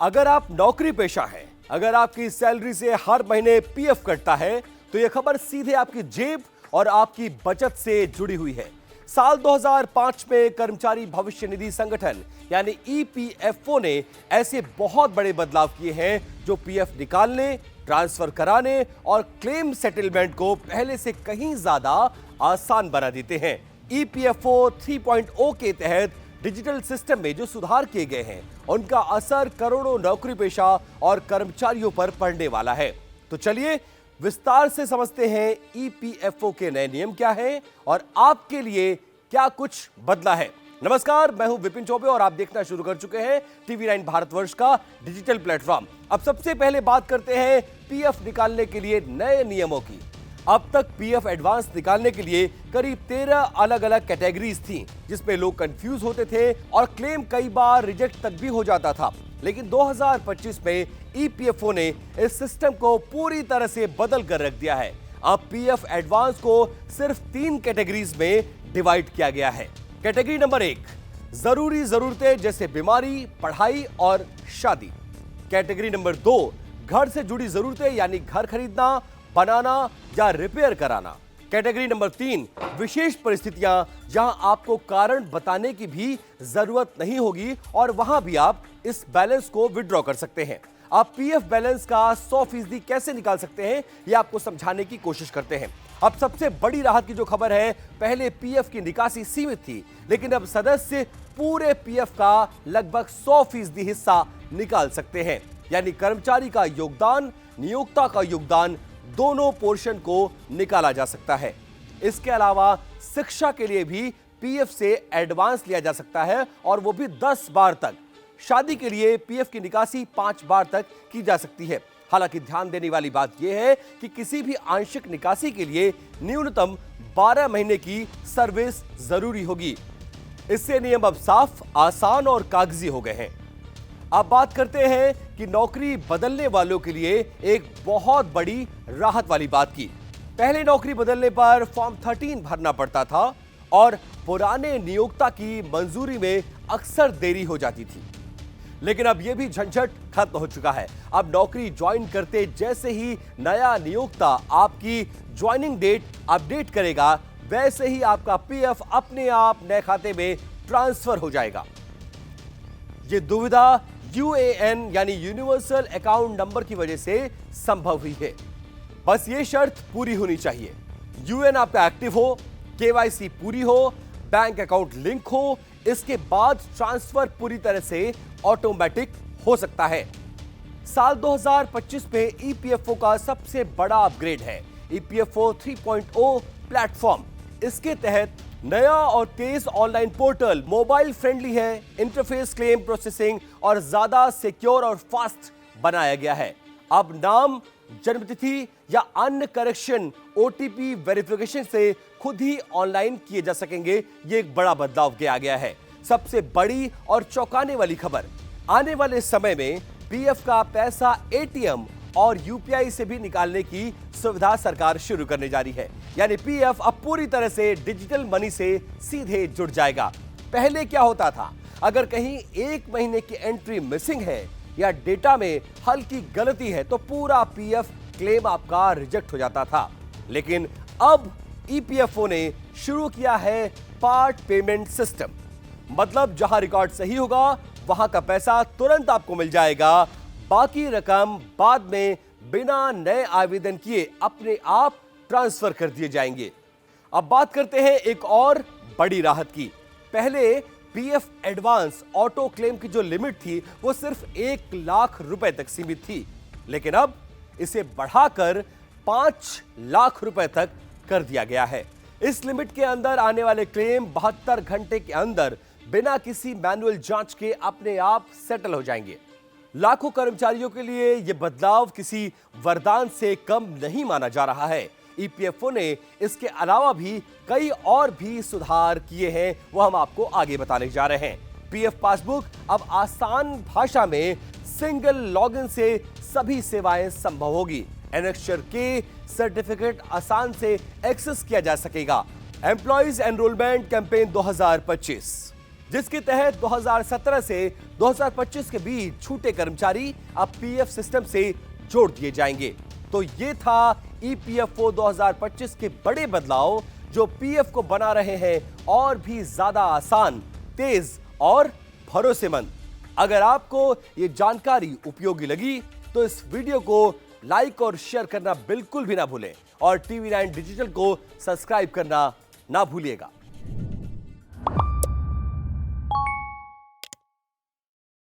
अगर आप नौकरी पेशा हैं, अगर आपकी सैलरी से हर महीने पीएफ कटता है, तो यह खबर सीधे आपकी जेब और आपकी बचत से जुड़ी हुई है। साल 2005 में कर्मचारी भविष्य निधि संगठन यानी ईपीएफओ ने ऐसे बहुत बड़े बदलाव किए हैं जो पीएफ निकालने, ट्रांसफर कराने और क्लेम सेटलमेंट को पहले से कहीं ज्यादा आसान बना देते हैं। ईपीएफओ 3.0 के तहत डिजिटल सिस्टम में जो सुधार किए गए हैं, उनका असर करोड़ों नौकरी पेशा और कर्मचारियों पर पड़ने वाला है। तो चलिए विस्तार से समझते हैं ईपीएफओ के नए नियम क्या हैं और आपके लिए क्या कुछ बदला है। नमस्कार, मैं हूं विपिन चौबे और आप देखना शुरू कर चुके हैं टीवी9 भारतवर्ष का डिजिटल प्लेटफॉर्म। अब सबसे पहले बात करते हैं पीएफ निकालने के लिए नए नियमों की। अब तक पीएफ एडवांस निकालने के लिए करीब 13 अलग अलग कैटेगरीज थी, जिसमें लोग कंफ्यूज होते थे और क्लेम कई बार रिजेक्ट तक भी हो जाता था। लेकिन 2025 में ईपीएफओ ने इस सिस्टम को पूरी तरह से बदल कर रख दिया है। अब पीएफ एडवांस को सिर्फ 3 कैटेगरीज में डिवाइड किया गया है। कैटेगरी नंबर 1, जरूरी जरूरतें जैसे बीमारी, पढ़ाई और शादी। कैटेगरी नंबर 2, घर से जुड़ी जरूरतें यानी घर खरीदना, बनाना या रिपेयर कराना। कैटेगरी नंबर 3, विशेष परिस्थितियां जहां आपको कारण बताने की भी जरूरत नहीं होगी और वहां भी आप इस बैलेंस को विड्रॉ कर सकते हैं। आप पीएफ बैलेंस का 100% कैसे निकाल सकते हैं, यह आपको समझाने की कोशिश करते हैं। अब सबसे बड़ी राहत की जो खबर है, पहले पीएफ की निकासी सीमित थी, लेकिन अब सदस्य पूरे पीएफ का लगभग 100% हिस्सा निकाल सकते हैं। यानी कर्मचारी का योगदान, नियोक्ता का योगदान, दोनों पोर्शन को निकाला जा सकता है। इसके अलावा शिक्षा के लिए भी पीएफ से एडवांस लिया जा सकता है और वो भी 10 बार तक। शादी के लिए पीएफ की निकासी 5 बार तक की जा सकती है। हालांकि ध्यान देने वाली बात यह है कि किसी भी आंशिक निकासी के लिए न्यूनतम 12 महीने की सर्विस जरूरी होगी। इससे नियम अब साफ, आसान और कागजी हो गए हैं। अब बात करते हैं कि नौकरी बदलने वालों के लिए एक बहुत बड़ी राहत वाली बात की। पहले नौकरी बदलने पर फॉर्म 13 भरना पड़ता था और पुराने नियोक्ता की मंजूरी में अक्सर देरी हो जाती थी। लेकिन अब यह भी झंझट खत्म हो चुका है। अब नौकरी ज्वाइन करते जैसे ही नया नियोक्ता आपकी ज्वाइनिंग डेट अपडेट करेगा, वैसे ही आपका पीएफ अपने आप नए खाते में ट्रांसफर हो जाएगा। यह दुविधा यूएएन यानी यूनिवर्सल अकाउंट नंबर की वजह से संभव हुई है। बस यह शर्त पूरी होनी चाहिए, यूएएन आपका एक्टिव हो, केवाईसी पूरी हो, बैंक अकाउंट लिंक हो। इसके बाद ट्रांसफर पूरी तरह से ऑटोमेटिक हो सकता है। साल 2025 में ईपीएफओ का सबसे बड़ा अपग्रेड है ईपीएफओ 3.0 प्लेटफॉर्म। इसके तहत नया और तेज ऑनलाइन पोर्टल मोबाइल फ्रेंडली है, इंटरफेस, क्लेम प्रोसेसिंग और ज्यादा सिक्योर और फास्ट बनाया गया है। अब नाम, जन्मतिथि या अन्य करेक्शन ओटीपी वेरिफिकेशन से खुद ही ऑनलाइन किए जा सकेंगे। यह एक बड़ा बदलाव किया गया है। सबसे बड़ी और चौंकाने वाली खबर, आने वाले समय में पीएफ का पैसा एटीएम और यूपीआई से भी निकालने की सुविधा सरकार शुरू करने जा रही है। यानी पीएफ अब पूरी तरह से डिजिटल मनी से सीधे जुड़ जाएगा। पहले क्या होता था, अगर कहीं 1 महीने की एंट्री मिसिंग है या डेटा में हल्की गलती है तो पूरा पीएफ क्लेम आपका रिजेक्ट हो जाता था। लेकिन अब ईपीएफओ ने शुरू किया है पार्ट पेमेंट सिस्टम। मतलब जहां रिकॉर्ड सही होगा वहां का पैसा तुरंत आपको मिल जाएगा, बाकी रकम बाद में बिना नए आवेदन किए अपने आप ट्रांसफर कर दिए जाएंगे। अब बात करते हैं एक और बड़ी राहत की। पहले पीएफ एडवांस ऑटो क्लेम की जो लिमिट थी वो सिर्फ 1 लाख रुपए तक सीमित थी, लेकिन अब इसे बढ़ाकर 5 लाख रुपए तक कर दिया गया है। इस लिमिट के अंदर आने वाले क्लेम 72 घंटे के अंदर बिना किसी मैनुअल जांच के अपने आप सेटल हो जाएंगे। लाखों कर्मचारियों के लिए यह बदलाव किसी वरदान से कम नहीं माना जा रहा है। ईपीएफओ ने इसके अलावा भी कई और भी सुधार किए हैं, वो हम आपको आगे बताने जा रहे हैं। पीएफ पासबुक अब आसान भाषा में सिंगल लॉगिन से सभी सेवाएं संभव होगी। एनेक्स्चर के सर्टिफिकेट आसान से एक्सेस किया जा सकेगा। Employees enrolment campaign 2025। जिसके तहत 2017 से 2025 के बीच छूटे कर्मचारी अब पीएफ सिस्टम से जोड़ दिए जाएंगे। तो ये था ईपीएफओ 2025 के बड़े बदलाव जो पीएफ को बना रहे हैं और भी ज्यादा आसान, तेज और भरोसेमंद। अगर आपको ये जानकारी उपयोगी लगी तो इस वीडियो को लाइक और शेयर करना बिल्कुल भी ना भूलें और टीवी 9 डिजिटल को सब्सक्राइब करना ना भूलिएगा।